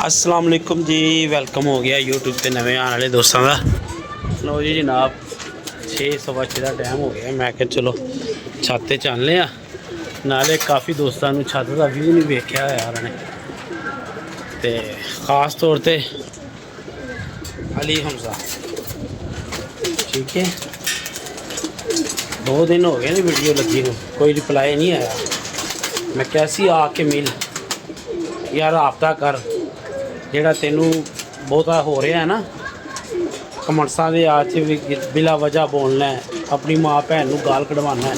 अस्सलाम वालेकुम जी। वेलकम हो गया यूट्यूब पे नवे आने वाले दोस्तों का। लो जी जनाब 6:15 का टाइम हो गया। मैं क्या चलो छत ते चलने आ, नाले काफ़ी दोस्तों छत का व्यू नहीं वेख्या यार ने, ते खास तौर पे अली हमजा। ठीक है, 2 दिन हो गए ना वीडियो लगी ਨੂੰ, कोई रिप्लाई नहीं आया। मैं कैसी आके मिल यार, राबता कर ਜਿਹੜਾ ਤੈਨੂੰ ਬਹੁਤਾ ਹੋ ਰਿਹਾ ਹੈ ਨਾ, ਕਮੈਂਟਸਾਂ ਦੇ ਆ 'ਚ ਵੀ ਬਿਲਾ ਵਜ੍ਹਾ ਬੋਲਣਾ ਹੈ, ਆਪਣੀ ਮਾਂ ਭੈਣ ਨੂੰ ਗਾਲ ਕਢਵਾਉਣਾ,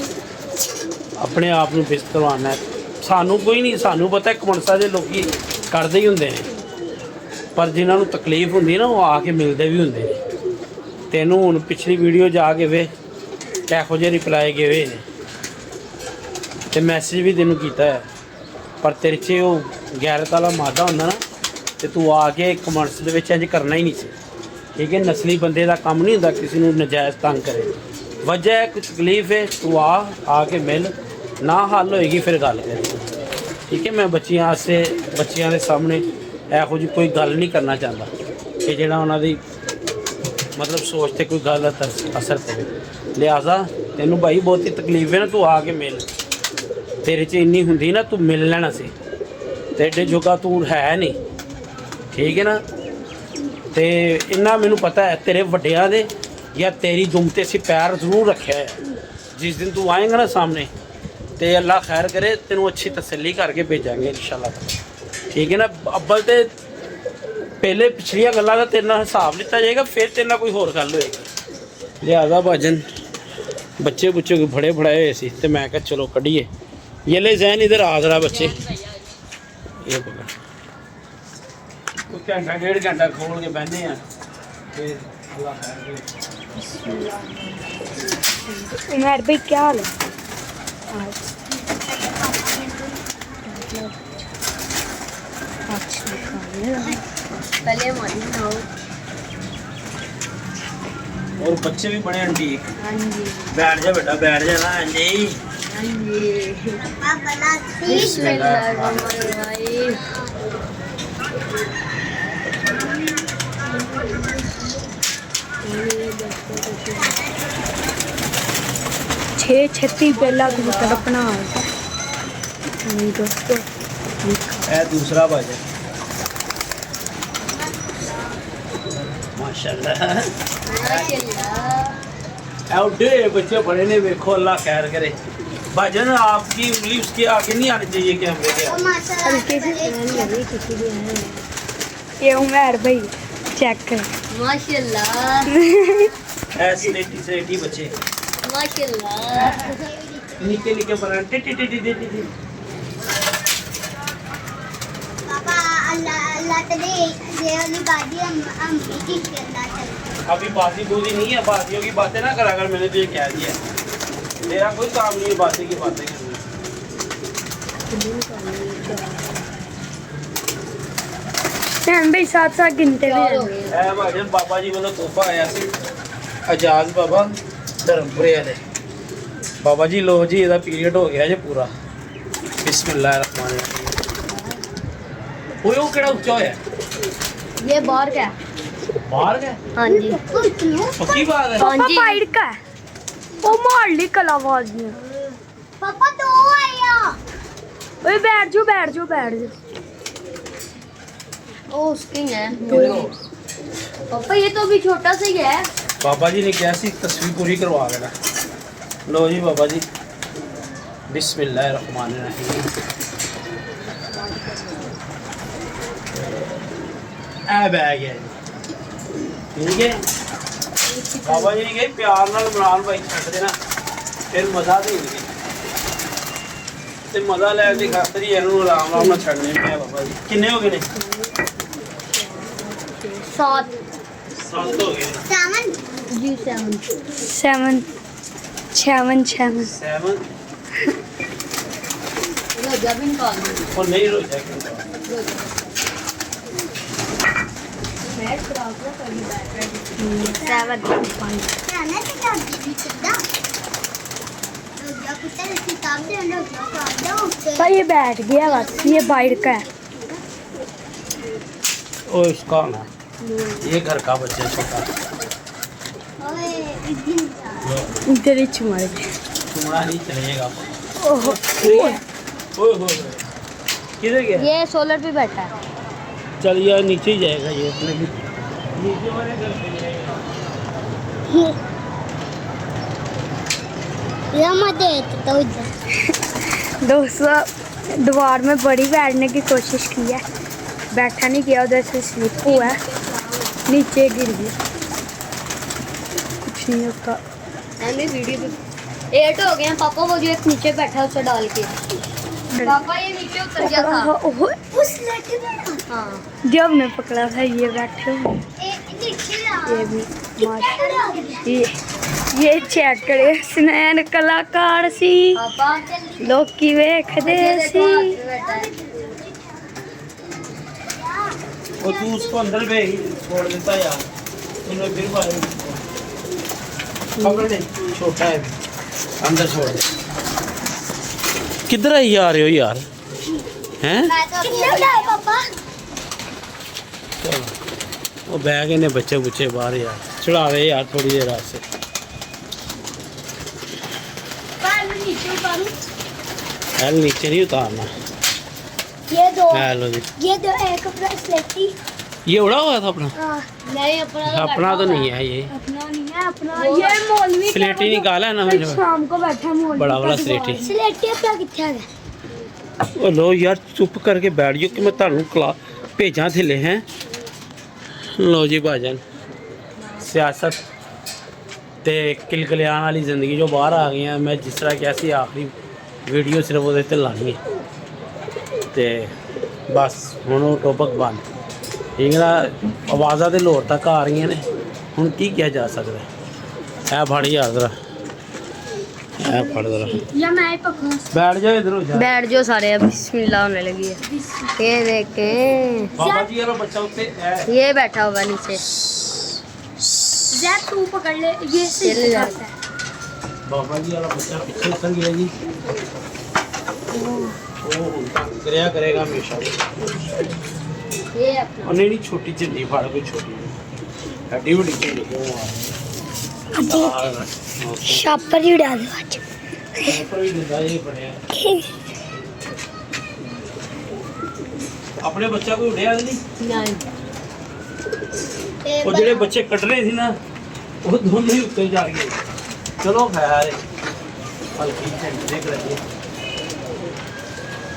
ਆਪਣੇ ਆਪ ਨੂੰ ਬਿਸਤ ਕਰਵਾਉਣਾ। ਸਾਨੂੰ ਕੋਈ ਨਹੀਂ, ਸਾਨੂੰ ਪਤਾ ਕਮੈਂਟਸਾਂ ਦੇ ਲੋਕੀ ਕਰਦੇ ਹੀ ਹੁੰਦੇ ਨੇ, ਪਰ ਜਿਨ੍ਹਾਂ ਨੂੰ ਤਕਲੀਫ ਹੁੰਦੀ ਨਾ ਉਹ ਆ ਕੇ ਮਿਲਦੇ ਵੀ ਹੁੰਦੇ ਨੇ। ਤੈਨੂੰ ਹੁਣ ਪਿਛਲੀ ਵੀਡੀਓ ਜਾ ਕੇ ਵੇ ਕਿਹੋ ਜਿਹੇ ਰਿਪਲਾਈ ਗਏ ਹੋਏ ਨੇ, ਤੇ ਮੈਸੇਜ ਵੀ ਤੈਨੂੰ ਕੀਤਾ ਹੈ, ਪਰ ਤੇਰੇ 'ਚ ਉਹ ਗੈਰਤ ਵਾਲਾ ਮਾਦਾ ਹੁੰਦਾ ਨਾ, ਤੇ ਤੂੰ ਆ ਕੇ ਕਮੈਂਟਸ ਦੇ ਵਿੱਚ ਇੰਝ ਕਰਨਾ ਹੀ ਨਹੀਂ ਸੀ। ਠੀਕ ਹੈ, ਨਸਲੀ ਬੰਦੇ ਦਾ ਕੰਮ ਨਹੀਂ ਹੁੰਦਾ ਕਿਸੇ ਨੂੰ ਨਜਾਇਜ਼ ਤੰਗ ਕਰੇ। ਵਜ੍ਹਾ ਹੈ ਕੋਈ ਤਕਲੀਫ ਹੈ, ਤੂੰ ਆ ਕੇ ਮਿਲ, ਨਾ ਹੱਲ ਹੋਏਗੀ ਫਿਰ ਗੱਲ ਕਰੀ। ਠੀਕ ਹੈ, ਮੈਂ ਬੱਚਿਆਂ ਵਾਸਤੇ ਬੱਚਿਆਂ ਦੇ ਸਾਹਮਣੇ ਇਹੋ ਜਿਹੀ ਕੋਈ ਗੱਲ ਨਹੀਂ ਕਰਨਾ ਚਾਹੁੰਦਾ ਕਿ ਜਿਹੜਾ ਉਹਨਾਂ ਦੀ ਮਤਲਬ ਸੋਚ 'ਤੇ ਕੋਈ ਗਲਤ ਅਸਰ ਪਵੇ। ਲਿਹਾਜ਼ਾ ਤੈਨੂੰ ਭਾਈ ਬਹੁਤੀ ਤਕਲੀਫ ਹੈ ਨਾ, ਤੂੰ ਆ ਕੇ ਮਿਲ। ਤੇਰੇ 'ਚ ਇੰਨੀ ਹੁੰਦੀ ਨਾ ਤੂੰ ਮਿਲ ਲੈਣਾ ਸੀ, ਤੇ ਏਡੇ ਜੋਗਾ ਤੂੰ ਹੈ ਨਹੀਂ। ठीक है ना, तो इन्ना मैनू पता है तेरे वड्डियां दे या तेरी दुम ते असीं पैर जरूर रखे है। जिस दिन तू आएगा ना सामने, तो अल्लाह खैर करे तेनू अच्छी तसल्ली करके भेजांगे इंशाल्लाह। ठीक है ना, अव्वल तो पहले पिछलियां गल्लां दा तेरे नाल हिसाब लिता जाएगा, फिर तेरे नाल कोई होर गल होएगी। लिहाजा भाजन बच्चे बुच्चे कोई बड़े बड़ाए हुए सी, तो मैं कहा चलो कढ़िए ये ले जैन इधर आ जरा बच्चे, ये पकड़ घंटा 1.5 घंटा खोल के बहने हैं, फिर अल्लाह उमर भाई क्या हाल है? पहले और बच्चे भी बड़े आंटी। हाँ जी, बैठ जा बेटा, बैठ जा ना। हाँ जी, हाँ जी। पापा बना छे छत्ती बेला कबूतर अपना दोस्तों। दूसरा भाजन माशाल्लाह उड्डे बच्चे बड़े ने, देखो अल्लाह खैर करे। भाजन आपकी उंगली उसके आगे नहीं आनी चाहिए कि हम हल्के से ये उमर भाई चेक कर माशाल्लाह। ऐसी बच्चे माशाल्लाह, निके निके बना टिटी टिटी टिटी। पापा अल्लाह अल्लाह तेरे ये वाली बाजी हम ठीक करना चाहिए। अभी बाजी बूजी नहीं है, बाजियों की बातें ना करा कर, मैंने तो ये कह दिया। मेरा कोई काम नहीं है बाजी की बातें करनी। भाई साथ साथ गिनते हुए भाजन बाबा जी वालों तोहफा आया सी, आजाद बाबा धर्मपुरे वाले बाबा जी। लो जी ਇਹਦਾ पीरियड हो गया जी पूरा। बिस्मिल्लाहिर्रहमानिर्रहीम। ओए वो केड़ा ऊंचा होया? ये बाहर का बाहर का? हाँ जी, पक्की बात है। पापा पाइड का वो मोहल्ली कलावाज में। पापा तो आया। ओए बैठ जाओ बैठ जाओ बैठ जाओ। ओ उसकी है पापा, ये तो अभी छोटा सा ही है। बाबा जी ने क्या सी तस्वीर पूरी करवा देना। लो जी बाबा जी, बिस्मिल्लाहिर्रहमानिर्रहीम। ए बैग है ठीक है। बाबा जी ने कहा प्यार नाल इमरान भाई छੱਡ देना, फिर मजा देंगे। ते मजा लैण दी खातर ही इन्हू आराम आराम नाल छੱਡने पे बाबा जी। किन्ने हो गए ने? 7 7 हो गए ने। सावन जी 7 सेवन छेवन छेवन 7 रोजा भी निकाल दो। और नहीं रोजा क्यों? मैं खराब ना करी बैठ सेवन जाना तो क्या भी चलता। तो जा कुत्ते ने किताब दे अंदर कर दो। तो ये बैठ गया बस, ये बाहर का है। ओ इसका होना, ये घर का बच्चा छोटा। ओए इतनी इधर ही चुमारे तुम्हारा नहीं चलेगा। ओहो ओए हो किधर गया? ये सोलर पे बैठा है। चल यार नीचे ही जाएगा ये अपने भी। नीचे वाले घर पे जाएगा। ये मत तो इधर दोस्तों दीवार में बड़ी बैठने की कोशिश की है, बैठा नहीं किया, उधर से स्लिप हुआ है, नीचे गिर गया, कुछ नहीं होता। मैंने वीडियो पे 8 हो गए हैं पापा, वो जो एक नीचे बैठा है उसे डाल के। पापा ये नीचे उतर गया था। ओहो, उस लड़के में हाँ जब हमने पकड़ा था ये बैठे हुए, नीचे ये भी ये चेक करे स्नैन कलाकार सी पापा लोग की वेखदे सी। और तू उसको अंदर में ही छोड़ देता यार, तूने फिर बाहर पकड़ ले, छोटा है अंदर छोड़ दे। किधर ही आ रहे हो यार हैं? पापा चलो वो बैग इन्हें बच्चे बुच्चे बाहर यार चढ़ा रहे यार थोड़ी देर रात से। नीचे उतारूं? हेल नीचे नहीं उतारना। हेलो जी, ये दो एक अपना स्लेटी। ये उड़ा हुआ था अपना? नहीं अपना अपना तो नहीं है ये, अपना नहीं है, अपना ये मौलवी स्लेटी निकाला है ना मैंने, शाम को बैठा है मौलवी बड़ा वाला का स्लेटी। स्लेटी अपना कितना है? ओ लो यार चुप करके बैठ जाओ कि मैं ਤੁਹਾਨੂੰ क्लास भेजा थले हैं। लो जी भाजन सियासत ते किलकलियान वाली ज़िंदगी जो बाहर आ गई है, मैं जिस तरह किया सी आखिरी वीडियो सिर्फ वो लानी है ते बस हुण वो टॉपिक बंद ठीक है ना। आवाज़ा तो लाहौर तक आ रही ने, हुण की किया जा सकता है। ऐ फड़ यार जरा, ऐ फड़ जरा, या मैं ही पकड़ा। बैठ जाओ इधर हो जा। बैठ जाओ सारे, अब बिस्मिल्लाह होने लगी है। ये देखे बाबा जी वाला बच्चा उत्ते ऐ ये बैठा हुआ नीचे। जा तू पकड़ ले, ये चल सही जा। जाता है। बाबा जी वाला बच्चा पीछे उतर गया जी। वो गिरया करेगा हमेशा। ये अपना और नहीं छोटी झंडी फाड़ कोई छोटी हड्डी बड़ी झंडी क्यों शापर ही उड़ा दो आज। पर भी दिंदा ये बढ़िया। अपने बच्चा को उड़िया नहीं, नहीं वो ਜਿਹੜੇ ਬੱਚੇ ਕੱਢ ਰਹੇ ਸੀ ਨਾ ਉਹ ਦੋਨੋਂ ਹੀ ਉੱਤੇ ਜਾ ਗਏ। ਚਲੋ ਖੈਰ ਹਲਕੀ ਝੰਡੀ ਦੇਖ ਲਈਏ।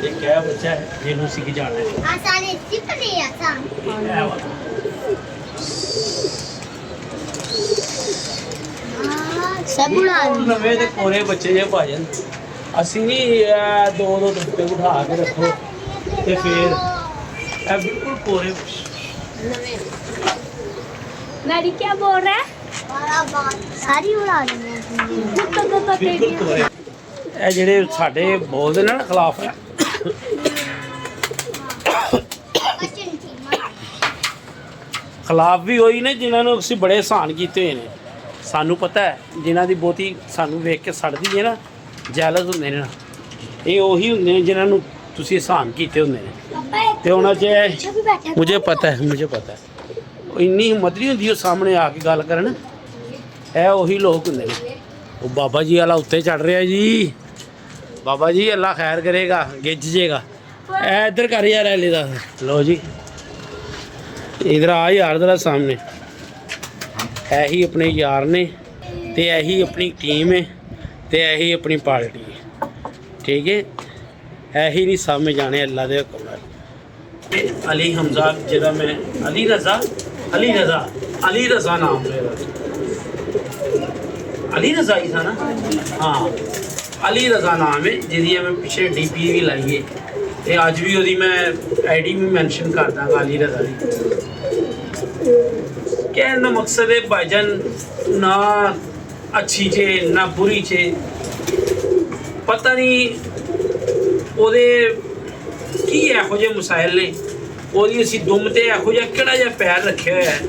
ਇਹ ਕਿਆ ਬੱਚਾ ਹੈ ਜਿਹਨੂੰ ਸਿੱਖ ਜਾਣਾ ਹੈ। आसानी चिपने आसान। ਇਹ ਵਾਲਾ सब उड़ा ਨਵੇਂ ਤੇ ਕੋਰੇ ਬੱਚੇ ਜੇ ਭਾਜਨ ਅਸੀਂ ਨਹੀਂ ਦੋ ਦੋ ਉੱਤੇ ਬਿਠਾ ਕੇ ਰੱਖੋ ਤੇ ਫਿਰ ਇਹ ਬਿਲਕੁਲ ਕੋਰੇ मैरी क्या बोल रहा है? सारी उड़ा दी ਬਿਲਕੁਲ ਕੋਰੇ। ਇਹ ਜਿਹੜੇ ਸਾਡੇ ਬੋਲਦੇ ਨੇ ਨਾ ਖਿਲਾਫ ਹੈ, ਖਿਲਾਫ ਵੀ ਹੋਈ ਨੇ ਜਿਨ੍ਹਾਂ ਨੂੰ ਅਸੀਂ ਬੜੇ ਆਸਾਨ ਕੀਤੇ ਹੋਏ ਨੇ। ਸਾਨੂੰ ਪਤਾ ਹੈ ਜਿਨ੍ਹਾਂ ਦੀ ਬਹੁਤੀ ਸਾਨੂੰ ਵੇਖ ਕੇ ਸੜਦੀ ਹੈ ਨਾ, ਜੈਲਸ ਹੁੰਦੇ ਨੇ ਨਾ, ਇਹ ਉਹੀ ਹੁੰਦੇ ਨੇ ਜਿਨ੍ਹਾਂ ਨੂੰ ਤੁਸੀਂ ਆਸਾਨ ਕੀਤੇ ਹੁੰਦੇ ਨੇ। ਤੇ ਉਹਨਾਂ 'ਚ ਮੁਝੇ ਪਤਾ ਹੈ ਉਹ ਇੰਨੀ ਹਿੰਮਤ ਨਹੀਂ ਹੁੰਦੀ ਉਹ ਸਾਹਮਣੇ ਆ ਕੇ ਗੱਲ ਕਰਨ। ਇਹ ਉਹੀ ਲੋਕ ਹੁੰਦੇ ਨੇ। ਉਹ ਬਾਬਾ ਜੀ ਵਾਲਾ ਉੱਤੇ ਚੜ ਰਿਹਾ ਜੀ। ਬਾਬਾ ਜੀ ਅੱਲਾ ਖੈਰ ਕਰੇਗਾ, ਗਿੱਜ ਜੇਗਾ। ਇਹ ਇੱਧਰ ਕਰ ਯਾਰ ਐਲੇ ਦਾ। ਲਓ ਜੀ ਇਧਰ ਆ ਯਾਰ ਜ਼ਰਾ ਸਾਹਮਣੇ। ਇਹੀ ਆਪਣੇ ਯਾਰ ਨੇ ਤੇ ਇਹੀ ਆਪਣੀ ਟੀਮ ਹੈ ਤੇ ਇਹੀ ਆਪਣੀ ਪਾਰਟੀ ਹੈ ਠੀਕ ਹੈ। ਇਹੀ ਨਹੀਂ ਸਾਹਮਣੇ ਜਾਣੇ ਅੱਲਾ ਦੇ ਹੁਕਮ ਨਾਲ। ਤੇ ਅਲੀ ਹਮਜ਼ਾ ਜਿਹਦਾ ਮੈਂ ਅਲੀ ਰਜ਼ਾ ਨਾਮ ਮੇਰਾ, ਅਲੀ ਰਜ਼ਾ ਹੀ ਥਾ ਨਾ। ਹਾਂ ਅਲੀ ਰਜ਼ਾ ਨਾਮ ਹੈ ਜਿਹਦੀ ਮੈਂ ਪਿੱਛੇ ਡੀਪੀ ਵੀ ਲਾਈ ਹੈ ਤੇ ਅੱਜ ਵੀ ਉਹਦੀ ਮੈਂ ਆਈਡੀ ਵੀ ਮੈਂਸ਼ਨ ਕਰ ਦਾਂਗਾ ਅਲੀ ਰਜ਼ਾ ਦੀ। ਕਹਿਣ ਦਾ ਮਕਸਦ ਹੈ ਭਾਈਜਾਨ ਨਾ ਅੱਛੀ ਚੇ ਨਾ ਬੁਰੀ ਚੇ, ਪਤਾ ਨਹੀਂ ਉਹਦੇ ਕੀ ਇਹੋ ਜਿਹੇ ਮਸਾਇਲ ਨੇ, ਉਹਦੀ ਅਸੀਂ ਦੁਮ ਤੇ ਇਹੋ ਜਿਹਾ ਕਿਹੜਾ ਜਿਹਾ ਪੈਰ ਰੱਖਿਆ ਹੋਇਆ ਹੈ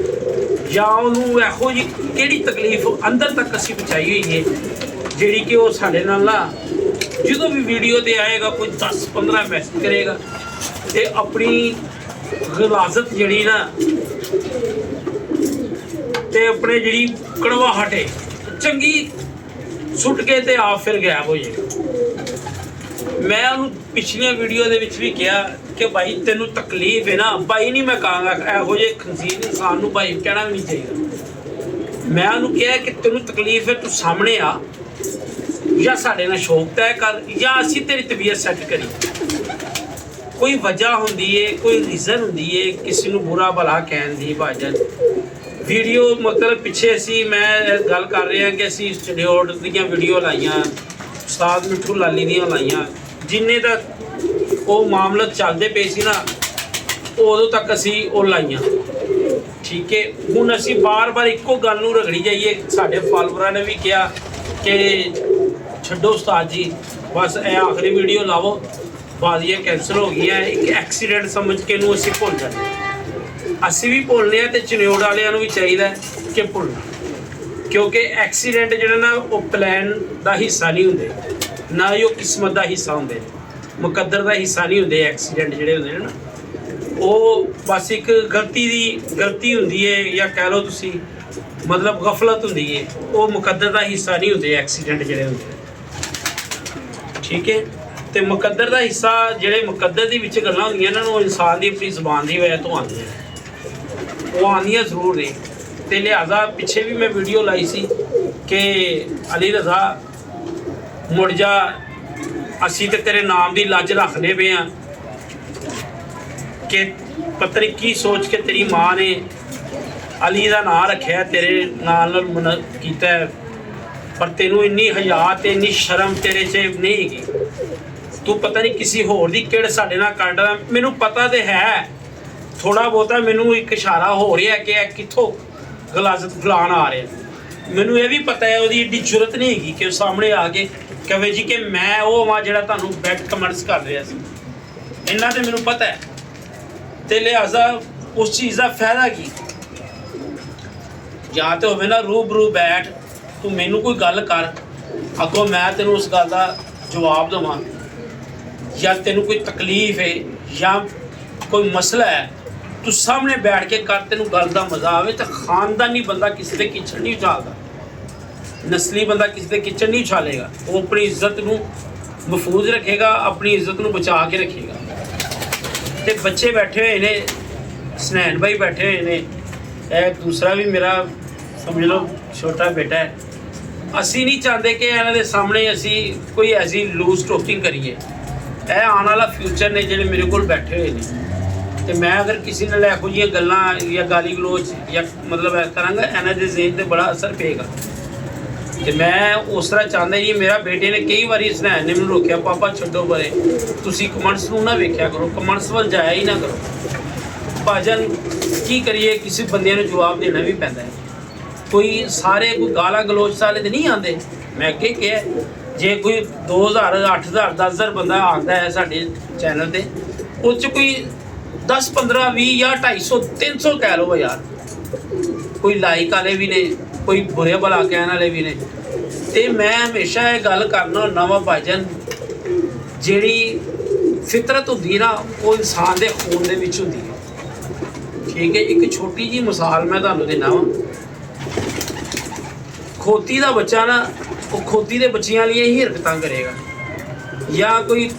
ਜਾਂ ਉਹਨੂੰ ਇਹੋ ਜਿਹੀ ਕਿਹੜੀ ਤਕਲੀਫ ਅੰਦਰ ਤੱਕ ਅਸੀਂ ਪਹੁੰਚਾਈ ਹੋਈ ਹੈ ਜਿਹੜੀ ਕਿ ਉਹ ਸਾਡੇ ਨਾਲ ਨਾ ਜਦੋਂ ਵੀ ਵੀਡੀਓ ਤੇ ਆਏਗਾ ਕੋਈ 10-15 ਮੈਸੇਜ ਕਰੇਗਾ ਤੇ ਆਪਣੀ ਗਲਾਜ਼ਤ ਜਿਹੜੀ ਨਾ ਤੇ ਆਪਣੇ ਜਿਹੜੀ ਕੜਵਾਹਟ ਹੈ ਚੰਗੀ ਸੁੱਟ ਕੇ ਤੇ ਆਪ ਫਿਰ ਗਾਇਬ ਹੋ ਜਾਏਗਾ। ਮੈਂ ਉਹਨੂੰ ਪਿਛਲੀਆਂ ਵੀਡੀਓ ਦੇ ਵਿੱਚ ਵੀ ਕਿਹਾ ਕਿ ਭਾਈ ਤੈਨੂੰ ਤਕਲੀਫ ਹੈ ਨਾ, ਭਾਈ ਨਹੀਂ ਮੈਂ ਕਹਾਂਗਾ, ਇਹੋ ਜਿਹੇ ਖਨਜ਼ੀਰ ਇਨਸਾਨ ਨੂੰ ਭਾਈ ਕਹਿਣਾ ਵੀ ਨਹੀਂ ਚਾਹੀਦਾ। ਮੈਂ ਉਹਨੂੰ ਕਿਹਾ ਕਿ ਤੈਨੂੰ ਤਕਲੀਫ ਹੈ, ਤੂੰ ਸਾਹਮਣੇ ਆ, ਜਾਂ ਸਾਡੇ ਨਾਲ ਸ਼ੌਕ ਤੈਅ ਕਰ, ਜਾਂ ਅਸੀਂ ਤੇਰੀ ਤਬੀਅਤ ਸੈੱਟ ਕਰੀ। ਕੋਈ ਵਜ੍ਹਾ ਹੁੰਦੀ ਹੈ, ਕੋਈ ਰੀਜ਼ਨ ਹੁੰਦੀ ਹੈ ਕਿਸੇ ਨੂੰ ਬੁਰਾ ਭਲਾ ਕਹਿਣ ਦੀ। ਭਾਜਨ ਵੀਡੀਓ ਮਤਲਬ ਪਿੱਛੇ ਅਸੀਂ ਮੈਂ ਗੱਲ ਕਰ ਰਿਹਾ ਕਿ ਅਸੀਂ ਸਟੂਡੀਓ ਦੀਆਂ ਵੀਡੀਓ ਲਾਈਆਂ, ਉਸਤਾਦ ਮਿੱਠੂ ਲਾਲੀ ਦੀਆਂ ਲਾਈਆਂ, ਜਿੰਨੇ ਦਾ ਉਹ ਮਾਮਲਾ ਚੱਲਦੇ ਪਏ ਸੀ ਨਾ ਉਦੋਂ ਤੱਕ ਅਸੀਂ ਉਹ ਲਾਈਆਂ। ਠੀਕ ਹੈ, ਹੁਣ ਅਸੀਂ ਬਾਰ-ਬਾਰ ਇੱਕੋ ਗੱਲ ਨੂੰ ਰਗੜੀ ਜਾਈਏ। ਸਾਡੇ ਫਾਲੋਵਰਾਂ ਨੇ ਵੀ ਕਿਹਾ ਕਿ ਛੱਡੋ ਉਸਤਾਦ ਜੀ, ਬਸ ਇਹ ਆਖਰੀ ਵੀਡੀਓ ਲਾਵੋ, ਬਾਜ਼ੀਆਂ ਕੈਂਸਲ ਹੋ ਗਈਆਂ, ਇੱਕ ਐਕਸੀਡੈਂਟ ਸਮਝ ਕੇ ਇਹਨੂੰ ਅਸੀਂ ਭੁੱਲ ਜਾਂਦੇ। ਅਸੀਂ ਵੀ ਭੁੱਲਦੇ ਹਾਂ ਤੇ ਚਨਿਓੜ ਵਾਲਿਆਂ ਨੂੰ ਵੀ ਚਾਹੀਦਾ ਕਿ ਭੁੱਲਣਾ, ਕਿਉਂਕਿ ਐਕਸੀਡੈਂਟ ਜਿਹੜਾ ਨਾ ਉਹ ਪਲਾਨ ਦਾ ਹਿੱਸਾ ਨਹੀਂ ਹੁੰਦੇ, ਨਾ ਹੀ ਉਹ ਕਿਸਮਤ ਦਾ ਹਿੱਸਾ ਹੁੰਦੇ, ਮੁਕੱਦਰ ਦਾ ਹਿੱਸਾ ਨਹੀਂ ਹੁੰਦੇ। ਐਕਸੀਡੈਂਟ ਜਿਹੜੇ ਹੁੰਦੇ ਨੇ ਨਾ ਉਹ ਬਸ ਇੱਕ ਗਲਤੀ ਹੁੰਦੀ ਹੈ, ਜਾਂ ਕਹਿ ਲਓ ਤੁਸੀਂ ਮਤਲਬ ਗਫਲਤ ਹੁੰਦੀ ਹੈ, ਉਹ ਮੁਕੱਦਰ ਦਾ ਹਿੱਸਾ ਨਹੀਂ ਹੁੰਦੇ ਐਕਸੀਡੈਂਟ ਜਿਹੜੇ ਹੁੰਦੇ। ਠੀਕ ਹੈ, ਤੇ ਮੁਕੱਦਰ ਦਾ ਹਿੱਸਾ ਜਿਹੜੇ ਮੁਕੱਦਰ ਦੇ ਵਿੱਚ ਗੱਲਾਂ ਹੁੰਦੀਆਂ ਇਹਨਾਂ ਨੂੰ ਉਹ ਇਨਸਾਨ ਦੀ ਆਪਣੀ ਜ਼ੁਬਾਨ ਦੀ ਵਜ੍ਹਾ ਤੋਂ ਆਉਂਦੀਆਂ, ਉਹ ਆਉਂਦੀਆਂ ਜ਼ਰੂਰ ਨੇ। ਤੇ ਲਿਹਾਜ਼ਾ ਪਿੱਛੇ ਵੀ ਮੈਂ ਵੀਡੀਓ ਲਾਈ ਸੀ ਕਿ ਅਲੀ ਰਜ਼ਾ ਮੁੜ ਜਾ, ਅਸੀਂ ਤੇ ਤੇਰੇ ਨਾਮ ਦੀ ਲੱਜ ਰੱਖਦੇ ਪਏ ਹਾਂ, ਕਿ ਪਤਾ ਨਹੀਂ ਕੀ ਸੋਚ ਕੇ ਤੇਰੀ ਮਾਂ ਨੇ ਅਲੀ ਦਾ ਨਾਂ ਰੱਖਿਆ, ਤੇਰੇ ਨਾਲ ਕੀਤਾ, ਪਰ ਤੈਨੂੰ ਇੰਨੀ ਹਯਾ ਤੇ ਇੰਨੀ ਸ਼ਰਮ ਤੇਰੇ 'ਚ ਨਹੀਂ ਹੈਗੀ। ਤੂੰ ਪਤਾ ਨਹੀਂ ਕਿਸੇ ਹੋਰ ਦੀ ਕਿਹੜ ਸਾਡੇ ਨਾਲ ਕੱਢਦਾ। ਮੈਨੂੰ ਪਤਾ ਤੇ ਹੈ ਥੋੜਾ ਬਹੁਤਾ, ਮੈਨੂੰ ਇੱਕ ਇਸ਼ਾਰਾ ਹੋ ਰਿਹਾ ਕਿ ਇਹ ਕਿੱਥੋਂ ਗਲਾਜ਼ਤ ਫਲਾਣ ਆ ਰਿਹਾ। ਮੈਨੂੰ ਇਹ ਵੀ ਪਤਾ ਹੈ ਉਹਦੀ ਏਡੀ ਜ਼ਰੂਰਤ ਨਹੀਂ ਹੈਗੀ ਕਿ ਉਹ ਸਾਹਮਣੇ ਆ ਕੇ ਕਹੇ ਜੀ ਕਿ ਮੈਂ ਉਹ ਵਾਂ ਜਿਹੜਾ ਤੁਹਾਨੂੰ ਬੈਡ ਕਮੈਂਟਸ ਕਰ ਰਿਹਾ ਸੀ। ਇੰਨਾ ਤੇ ਮੈਨੂੰ ਪਤਾ ਹੈ, ਤੇ ਲਿਹਾਜ਼ਾ ਉਸ ਚੀਜ਼ ਦਾ ਫਾਇਦਾ ਕੀ? ਜਾਂ ਤੇ ਹੋਵੇ ਨਾ ਰੂਬਰੂ ਬੈਠ, ਤੂੰ ਮੈਨੂੰ ਕੋਈ ਗੱਲ ਕਰ, ਅੱਗੋਂ ਮੈਂ ਤੈਨੂੰ ਉਸ ਗੱਲ ਦਾ ਜਵਾਬ ਦੇਵਾਂ, ਜਾਂ ਤੈਨੂੰ ਕੋਈ ਤਕਲੀਫ ਹੈ ਜਾਂ ਕੋਈ ਮਸਲਾ ਹੈ, ਤੂੰ ਸਾਹਮਣੇ ਬੈਠ ਕੇ ਕਰ, ਤੈਨੂੰ ਗੱਲ ਦਾ ਮਜ਼ਾ ਆਵੇ। ਤਾਂ ਖਾਨਦਾਨੀ ਬੰਦਾ ਕਿਸੇ ਦੇ ਕਿਚਨ ਨਹੀਂ ਉਛਾਲਦਾ, ਨਸਲੀ ਬੰਦਾ ਕਿਸੇ ਦੇ ਕਿਚਨ ਨਹੀਂ ਉਛਾਲੇਗਾ। ਉਹ ਆਪਣੀ ਇੱਜ਼ਤ ਨੂੰ ਮਹਿਫੂਜ਼ ਰੱਖੇਗਾ, ਆਪਣੀ ਇੱਜ਼ਤ ਨੂੰ ਬਚਾ ਕੇ ਰੱਖੇਗਾ। ਤੇ ਬੱਚੇ ਬੈਠੇ ਹੋਏ ਨੇ, ਸਨੈਨ ਭਾਈ ਬੈਠੇ ਹੋਏ ਨੇ, ਇਹ ਦੂਸਰਾ ਵੀ ਮੇਰਾ ਸਮਝ ਲਓ ਛੋਟਾ ਬੇਟਾ ਹੈ। ਅਸੀਂ ਨਹੀਂ ਚਾਹੁੰਦੇ ਕਿ ਇਹਨਾਂ ਦੇ ਸਾਹਮਣੇ ਅਸੀਂ ਕੋਈ ਐਸੀ ਲੂਜ਼ ਟੋਕਿੰਗ ਕਰੀਏ। ਇਹ ਆਉਣ ਵਾਲਾ ਫਿਊਚਰ ਨੇ ਜਿਹੜੇ ਮੇਰੇ ਕੋਲ ਬੈਠੇ ਹੋਏ ਨੇ, ਤੇ ਮੈਂ ਅਗਰ ਕਿਸੇ ਨਾਲ ਇਹੋ ਜਿਹੀਆਂ ਗੱਲਾਂ ਜਾਂ ਗਾਲੀ ਗਲੋਚ ਜਾਂ ਮਤਲਬ ਇਹ ਕਰਾਂਗਾ, ਇਹਨਾਂ ਦੇ ਜ਼ਿਹਨ 'ਤੇ ਬੜਾ ਅਸਰ ਪਏਗਾ। ਤੇ ਮੈਂ ਉਸ ਤਰ੍ਹਾਂ ਚਾਹੁੰਦਾ ਜੀ। ਮੇਰਾ ਬੇਟੇ ਨੇ ਕਈ ਵਾਰੀ ਸਨੈਨ ਨੇ ਮੈਨੂੰ ਰੋਕਿਆ, ਪਾਪਾ ਛੱਡੋ ਪਰੇ, ਤੁਸੀਂ ਕਮੈਂਟਸ ਨੂੰ ਨਾ ਵੇਖਿਆ ਕਰੋ, ਕਮੈਂਟਸ ਵੱਲ ਜਾਇਆ ਹੀ ਨਾ ਕਰੋ। ਭਾਜਨ ਕੀ ਕਰੀਏ, ਕਿਸੇ ਬੰਦਿਆਂ ਨੂੰ ਜਵਾਬ ਦੇਣਾ ਵੀ ਪੈਂਦਾ ਹੈ। ਕੋਈ ਸਾਰੇ ਕੋਈ ਗਾਲਾਂ ਗਲੋਚ ਵਾਲੇ ਤੇ ਨਹੀਂ ਆਉਂਦੇ। ਮੈਂ ਅੱਗੇ ਕਿਹਾ ਜੇ ਕੋਈ 2000 8000 10000 ਬੰਦਾ ਆਉਂਦਾ ਹੈ ਸਾਡੇ ਚੈਨਲ ਤੇ, ਉਹ 'ਚ ਕੋਈ 10 15 20 ਜਾਂ 250 300 ਕਹਿ ਲਓ ਯਾਰ, ਕੋਈ ਲਾਈਕ ਵਾਲੇ ਵੀ ਨੇ, ਕੋਈ ਬੁਰੇ ਭਲਾ ਕਹਿਣ ਵਾਲੇ ਵੀ ਨੇ। ਤੇ ਮੈਂ ਹਮੇਸ਼ਾ ਇਹ ਗੱਲ ਕਰਨਾ ਹੁੰਦਾ ਵਾ ਭਾਜਨ, ਜਿਹੜੀ ਫਿਤਰਤ ਹੁੰਦੀ ਨਾ ਉਹ ਇਨਸਾਨ ਦੇ ਖੂਨ ਦੇ ਵਿੱਚ ਹੁੰਦੀ ਹੈ। ਠੀਕ ਹੈ, ਇੱਕ ਛੋਟੀ ਜੀ ਮਿਸਾਲ ਮੈਂ ਤੁਹਾਨੂੰ ਦਿੰਦਾ ਵਾਂ। ਖੋਤੀ ਦਾ ਬੱਚਾ ਨਾ ਉਹ ਖੋਤੀ ਦੇ ਬੱਚਿਆਂ ਲਈ ਹੀ ਹਰਕਤਾਂ ਕਰੇਗਾ, ਜਾਂ ਕੋਈ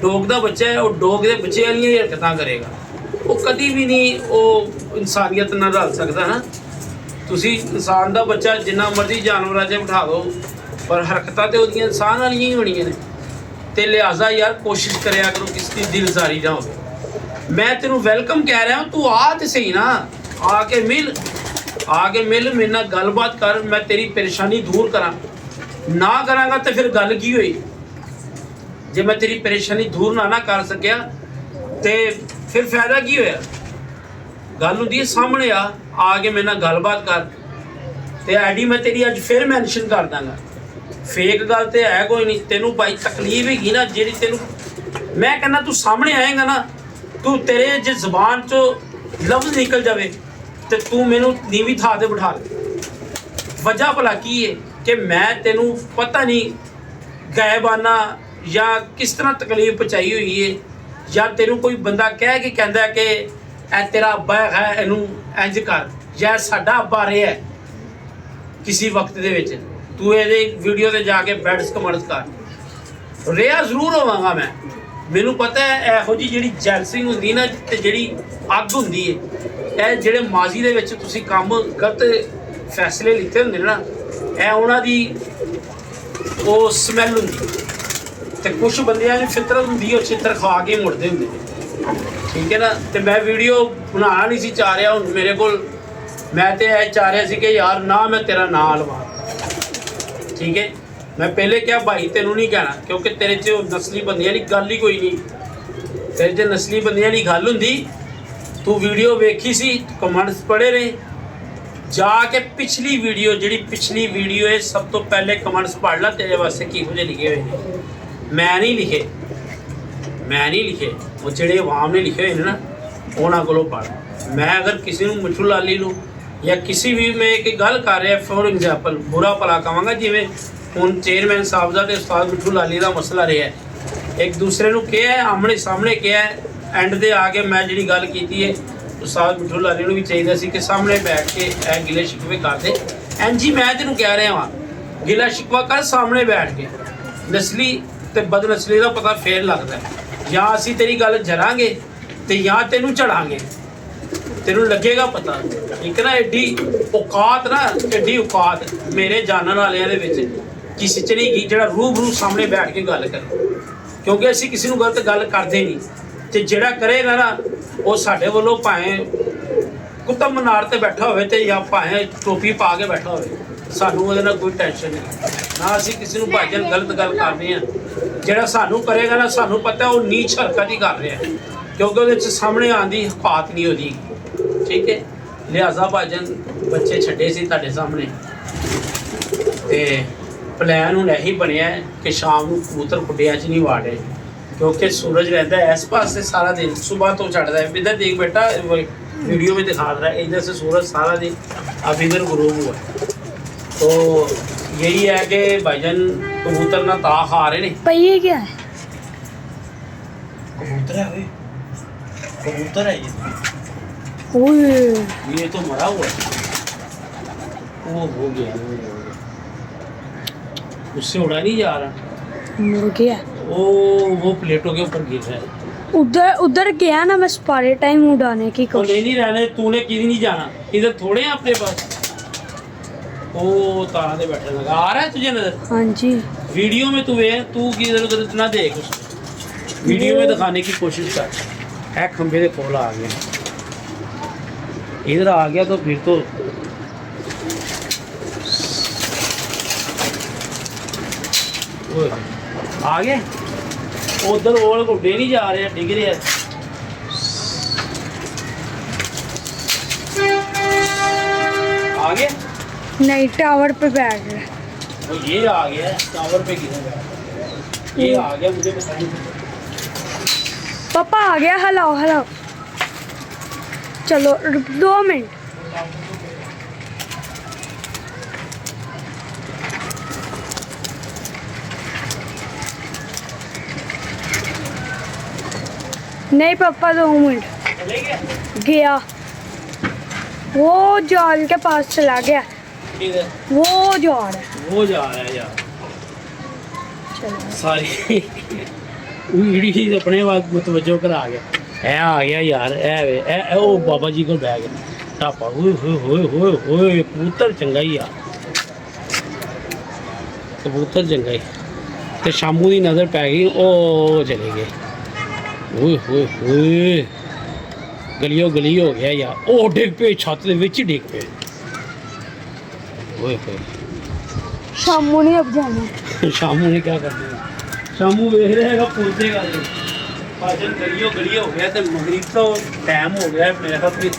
ਡੋਗ ਦਾ ਬੱਚਾ ਹੈ ਉਹ ਡੋਗ ਦੇ ਬੱਚਿਆਂ ਲਈ ਹੀ ਹਰਕਤਾਂ ਕਰੇਗਾ। ਉਹ ਕਦੀ ਵੀ ਨਹੀਂ ਉਹ ਇਨਸਾਨੀਅਤ ਨਾਲ ਰਲ ਸਕਦਾ ਨਾ। ਤੁਸੀਂ ਇਨਸਾਨ ਦਾ ਬੱਚਾ ਜਿੰਨਾ ਮਰਜ਼ੀ ਜਾਨਵਰਾਂ 'ਚ ਬਿਠਾ ਦਿਓ, ਪਰ ਹਰਕਤਾਂ ਤੇ ਉਹਦੀਆਂ ਇਨਸਾਨ ਵਾਲੀਆਂ ਹੀ ਹੋਣੀਆਂ ਨੇ। ਤੇ ਲਿਹਾਜ਼ਾ ਯਾਰ ਕੋਸ਼ਿਸ਼ ਕਰਿਆ ਕਰੋ ਕਿਸੇ ਦੀ ਦਿਲਜ਼ਾਰੀ ਨਾ ਹੋਵੇ। ਮੈਂ ਤੈਨੂੰ ਵੈਲਕਮ ਕਹਿ ਰਿਹਾ, ਤੂੰ ਆ ਤੇ ਸਹੀ ਨਾ, ਆ ਕੇ ਮਿਲ ਮੇਰੇ ਨਾਲ ਗੱਲਬਾਤ ਕਰ, ਮੈਂ ਤੇਰੀ ਪਰੇਸ਼ਾਨੀ ਦੂਰ ਕਰਾਂ। ਨਾ ਕਰਾਂਗਾ ਤੇ ਫਿਰ ਗੱਲ ਕੀ ਹੋਈ? ਜੇ ਮੈਂ ਤੇਰੀ ਪਰੇਸ਼ਾਨੀ ਦੂਰ ਨਾ ਕਰ ਸਕਿਆ ਤੇ ਫਿਰ ਫਾਇਦਾ ਕੀ ਹੋਇਆ? ਗੱਲ ਹੁੰਦੀ ਹੈ ਸਾਹਮਣੇ ਆ ਕੇ ਮੇਰੇ ਨਾਲ ਗੱਲਬਾਤ ਕਰ। ਤੇ ਆਈਡੀ ਮੈਂ ਤੇਰੀ ਅੱਜ ਫਿਰ ਮੈਂਸ਼ਨ ਕਰ ਦਾਂਗਾ। ਫੇਕ ਗੱਲ ਤੇ ਹੈ ਕੋਈ ਨਹੀਂ। ਤੈਨੂੰ ਭਾਈ ਤਕਲੀਫ ਹੈਗੀ ਨਾ ਜਿਹੜੀ, ਤੈਨੂੰ ਮੈਂ ਕਹਿੰਦਾ ਤੂੰ ਸਾਹਮਣੇ ਆਏਗਾ ਨਾ, ਤੂੰ ਤੇਰੇ ਜੇ ਜ਼ੁਬਾਨ 'ਚੋਂ ਲਫ਼ਜ਼ ਨਿਕਲ ਜਾਵੇ ਤੇ ਤੂੰ ਮੈਨੂੰ ਨੀਵੀਂ ਥਾਂ ਤੇ ਬਿਠਾ ਲੈ। ਵਜ੍ਹਾ ਭਲਾ ਕੀ ਹੈ ਕਿ ਮੈਂ ਤੈਨੂੰ ਪਤਾ ਨਹੀਂ ਗਾਇਬਾਨਾ ਜਾਂ ਕਿਸ ਤਰ੍ਹਾਂ ਤਕਲੀਫ ਪਹੁੰਚਾਈ ਹੋਈ ਹੈ, ਜਾਂ ਤੈਨੂੰ ਕੋਈ ਬੰਦਾ ਕਹਿ ਕੇ ਕਹਿੰਦਾ ਕਿ ਇਹ ਤੇਰਾ ਅੱਬਾ ਹੈ, ਇਹਨੂੰ ਇੰਜ ਕਰ, ਜਾਂ ਸਾਡਾ ਅੱਬਾ ਰਿਹਾ ਕਿਸੇ ਵਕਤ ਦੇ ਵਿੱਚ, ਤੂੰ ਇਹਦੇ ਵੀਡੀਓ ਤੇ ਜਾ ਕੇ ਬੈਡਸ ਕਮੈਂਟਸ ਕਰ। ਰਿਹਾ ਜ਼ਰੂਰ ਹੋਵਾਂਗਾ ਮੈਂ, ਮੈਨੂੰ ਪਤਾ ਹੈ ਇਹੋ ਜਿਹੀ ਜਿਹੜੀ ਜੈਲਸਿੰਗ ਹੁੰਦੀ ਨਾ ਤੇ ਜਿਹੜੀ ਅੱਗ ਹੁੰਦੀ ਹੈ, ਇਹ ਜਿਹੜੇ ਮਾਜ਼ੀ ਦੇ ਵਿੱਚ ਤੁਸੀਂ ਕੰਮ ਗਲਤ ਫੈਸਲੇ ਲਿੱਤੇ ਹੁੰਦੇ ਨੇ ਨਾ, ਇਹ ਉਹਨਾਂ ਦੀ ਉਹ ਸਮੈਲ ਹੁੰਦੀ। ਤੇ ਕੁਝ ਬੰਦਿਆਂ ਦੀ ਫਿਤਰਤ ਹੁੰਦੀ, ਉਹ ਚਿੱਤਰ ਖਾ ਕੇ ਮੁੜਦੇ ਹੁੰਦੇ ਨੇ, ਠੀਕ ਹੈ ਨਾ। ਤੇ ਮੈਂ ਵੀਡੀਓ ਬਣਾਉਣਾ ਨਹੀਂ ਸੀ ਚਾਹ ਰਿਹਾ, ਹੁਣ ਮੇਰੇ ਕੋਲ ਮੈਂ ਤੇ ਇਹ ਚਾਹ ਰਿਹਾ ਸੀ ਕਿ ਯਾਰ ਨਾ ਮੈਂ ਤੇਰਾ ਨਾਂ ਲਵਾ, ਠੀਕ ਹੈ। ਮੈਂ ਪਹਿਲੇ ਕਿਹਾ ਭਾਈ ਤੈਨੂੰ ਨਹੀਂ ਕਹਿਣਾ, ਕਿਉਂਕਿ ਤੇਰੇ 'ਚ ਨਸਲੀ ਬੰਦਿਆਂ ਦੀ ਗੱਲ ਹੀ ਕੋਈ ਨਹੀਂ, ਤੇਰੇ 'ਚ ਨਸਲੀ ਬੰਦਿਆਂ ਦੀ ਗੱਲ ਹੁੰਦੀ। ਤੂੰ ਵੀਡੀਓ ਵੇਖੀ ਸੀ, ਕਮੈਂਟਸ ਪੜ੍ਹੇ ਨੇ, ਜਾ ਕੇ ਪਿਛਲੀ ਵੀਡੀਓ ਜਿਹੜੀ ਪਿਛਲੀ ਵੀਡੀਓ ਹੈ ਸਭ ਤੋਂ ਪਹਿਲੇ ਕਮੈਂਟਸ ਪੜ੍ਹ ਲੈ, ਤੇਰੇ ਵਾਸਤੇ ਕਿਹੋ ਜਿਹੇ ਲਿਖੇ ਹੋਏ ਨੇ। ਮੈਂ ਨਹੀਂ ਲਿਖੇ, ਉਹ ਜਿਹੜੇ ਆਵਾਮ ਨੇ ਲਿਖੇ ਹੋਏ ਨੇ ਨਾ, ਉਹਨਾਂ ਕੋਲੋਂ ਪੜ੍ਹ। ਮੈਂ ਅਗਰ ਕਿਸੇ ਨੂੰ ਮਿੱਠੂ ਲਾਲੀ ਨੂੰ ਜਾਂ ਕਿਸੇ ਵੀ ਮੈਂ ਇੱਕ ਗੱਲ ਕਰ ਰਿਹਾ, ਫੋਰ ਐਗਜ਼ਾਮਪਲ ਬੁਰਾ ਭਲਾ ਕਹਾਂਗਾ, ਜਿਵੇਂ ਹੁਣ ਚੇਅਰਮੈਨ ਸਾਹਿਬ ਦਾ ਤੇ ਉਸਤਾਦ ਮਿੱਠੂ ਲਾਲੀ ਦਾ ਮਸਲਾ ਰਿਹਾ, ਇੱਕ ਦੂਸਰੇ ਨੂੰ ਕਿਹਾ, ਆਮਣੇ ਸਾਹਮਣੇ ਕਿਹਾ, ਐਂਡ ਦੇ ਆ ਕੇ ਮੈਂ ਜਿਹੜੀ ਗੱਲ ਕੀਤੀ ਹੈ, ਉਸਤਾਦ ਮਿੱਠੂ ਲਾਲੀ ਨੂੰ ਵੀ ਚਾਹੀਦਾ ਸੀ ਕਿ ਸਾਹਮਣੇ ਬੈਠ ਕੇ ਇਹ ਗਿਲੇ ਸ਼ਿਕਵੇ ਕਰਦੇ। ਜੀ ਮੈਂ ਤੈਨੂੰ ਕਹਿ ਰਿਹਾ ਵਾਂ, ਗਿਲਾ ਸ਼ਿਕਵਾ ਕਰ ਸਾਹਮਣੇ ਬੈਠ ਕੇ, ਨਸਲੀ ਤੇ ਬਦਨਸਲੀ ਦਾ ਪਤਾ ਫੇਰ ਲੱਗਦਾ। ਜਾਂ ਅਸੀਂ ਤੇਰੀ ਗੱਲ ਜਰਾਂਗੇ ਤੇ ਜਾਂ ਤੈਨੂੰ ਚੜਾਂਗੇ, ਤੈਨੂੰ ਲੱਗੇਗਾ ਪਤਾ। ਇੱਕ ਨਾ ਐਡੀ ਔਕਾਤ ਮੇਰੇ ਜਾਣਨ ਵਾਲਿਆਂ ਦੇ ਵਿੱਚ ਕਿਸੇ 'ਚ ਨਹੀਂ ਗਈ ਜਿਹੜਾ ਰੂਬਰੂ ਸਾਹਮਣੇ ਬੈਠ ਕੇ ਗੱਲ ਕਰੇ, ਕਿਉਂਕਿ ਅਸੀਂ ਕਿਸੇ ਨੂੰ ਗਲਤ ਗੱਲ ਕਰਦੇ ਨਹੀਂ। ਤੇ ਜਿਹੜਾ ਕਰੇਗਾ ਨਾ, ਉਹ ਸਾਡੇ ਵੱਲੋਂ ਭਾਵੇਂ ਕੁਤਬ ਮਨਾਰ ਤੇ ਬੈਠਾ ਹੋਵੇ ਤੇ ਜਾਂ ਭਾਵੇਂ ਟੋਪੀ ਪਾ ਕੇ ਬੈਠਾ ਹੋਵੇ, ਸਾਨੂੰ ਉਹਦੇ ਨਾਲ ਕੋਈ ਟੈਨਸ਼ਨ ਨਹੀਂ। ਨਾ ਅਸੀਂ ਕਿਸੇ ਨੂੰ ਭਾਜਨ ਗਲਤ ਗੱਲ ਕਰਨੀ ਆ, ਜਿਹੜਾ ਸਾਨੂੰ ਕਰੇਗਾ ਨਾ, ਸਾਨੂੰ ਪਤਾ ਉਹ ਨੀਚ ਹਰਕਤ ਹੀ ਕਰ ਰਿਹਾ, ਕਿਉਂਕਿ ਉਹਦੇ 'ਚ ਸਾਹਮਣੇ ਆਉਣ ਦੀ ਹਕਾਤ ਨਹੀਂ ਉਹਦੀ, ਠੀਕ ਹੈ। ਲਿਹਾਜ਼ਾ ਭਾਜਨ ਬੱਚੇ ਛੱਡੇ ਸੀ ਤੁਹਾਡੇ ਸਾਹਮਣੇ, ਤੇ ਪਲਾਨ ਹੁਣ ਇਹੀ ਬਣਿਆ ਕਿ ਸ਼ਾਮ ਨੂੰ ਕਬੂਤਰ ਖੁੱਡਿਆਂ 'ਚ ਨਹੀਂ ਵਾੜੇ, ਕਿਉਂਕਿ ਸੂਰਜ ਰਹਿੰਦਾ ਇਸ ਪਾਸੇ ਸਾਰਾ ਦਿਨ, ਸੁਬह तो चढ़ता है। इधर देख बेटा, वीडियो में दिखा रहा है, इधर से सूरज सारा दिन अब इधर गुरूब हुआ है। तो यही है कि भाईजान कबूतर ना ता खा रहे ने। पर ये क्या है? कबूतर है भाई, कबूतर है ये तो मरा हुआ है, वो हो गया, उससे उड़ा नहीं जा रहा, मर गया। वो प्लेटों के ऊपर गिर रहा है। उधर गया ना, मैं सारे टाइम उड़ाने की तो कोशिश। नहीं रहने, तूने किसी नहीं जाना, इधर थोड़े हैं अपने पास। ओ तारा दे बैठे लगा, आ रहा है तुझे नजर? हाँ जी। वीडियो में तू इधर उधर इतना देख, उसको वीडियो में दिखाने की कोशिश कर। है खंबे के कोल आ गया, इधर आ गया तो फिर तो आ गए। उधर ओल गुड्डे नहीं जा रहे, डिग रहे हैं। आ गए? नहीं, टावर पे बैठ रहा है। वो ये आ गया टावर पे, गिरा ये आ गया, मुझे बताइए। पापा आ गया, हिलाओ हिलाओ। चलो 2 मिनट। नहीं पापा 2 मिनट। चले गए? गया, वो जाल के पास चला गया, किधर? वो जा रहा है। वो जा रहा है यार, चलो सारी वीडियो अपने बात मुतवज्जो करा गया। ऐ आ गया यार, ऐ ओ बाबा जी को बह गया टापा। होए होए होए होए होए, कबूतर चंगा ही यार, कबूतर चंगा ही। ते शामू की नज़र पै गई, ओ चले गए। ओए होए होए, गलियो गली हो गया यार। ओ डिग पे, छत दे विच डिग पे। ओए होए, शामू ने अब जाना। शामू ने क्या कर दिया? शामू वेख रहेगा पूछेगा भाजन गली हो गया, तो मगरीब तो टाइम हो गया मेरे ख्याल भी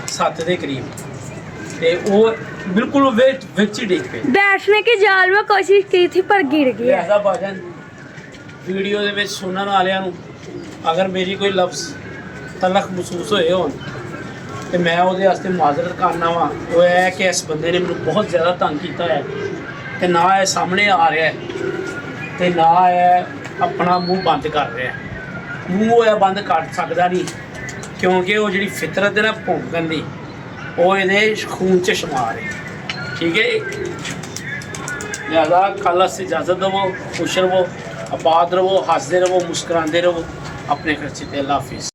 7 के करीब, ते वो बिल्कुल विच ही डिग पे। बैठने की जाल में कोशिश की थी पर गिर गया। ऐसा भाजन वीडियो ਦੇ ਵਿੱਚ ਸੁਣਨ ਵਾਲਿਆਂ ਨੂੰ अगर मेरी कोई लफ्ज़ तलख महसूस होए हो तो मैं ਉਹਦੇ ਵਾਸਤੇ ਮਾਜ਼ਰਤ ਕਰਨਾ ਵਾ। ਉਹ ਹੈ ਕਿ ਇਸ ਬੰਦੇ ਨੇ ਮੈਨੂੰ ਬਹੁਤ ਜ਼ਿਆਦਾ ਤੰਗ ਕੀਤਾ ਹੈ, ਤੇ ਨਾ ਇਹ ਸਾਹਮਣੇ ਆ ਰਿਹਾ ਹੈ, ਤੇ ਨਾ ਇਹ ਆਪਣਾ ਮੂੰਹ ਬੰਦ ਕਰ ਰਿਹਾ ਹੈ। ਮੂੰਹ ਇਹ ਬੰਦ ਕਰ ਸਕਦਾ ਨਹੀਂ, क्योंकि वो जी फितरत है ना भौंकन दी वो ये खून च शुमार है। ठीक है, लिहाजा कल से इजाज़त दवो, खुश रवो, आबाद रवो, हंसते रवो, मुस्कुराते रवो, अपने खर्चे ते। अल्लाह हाफिज़।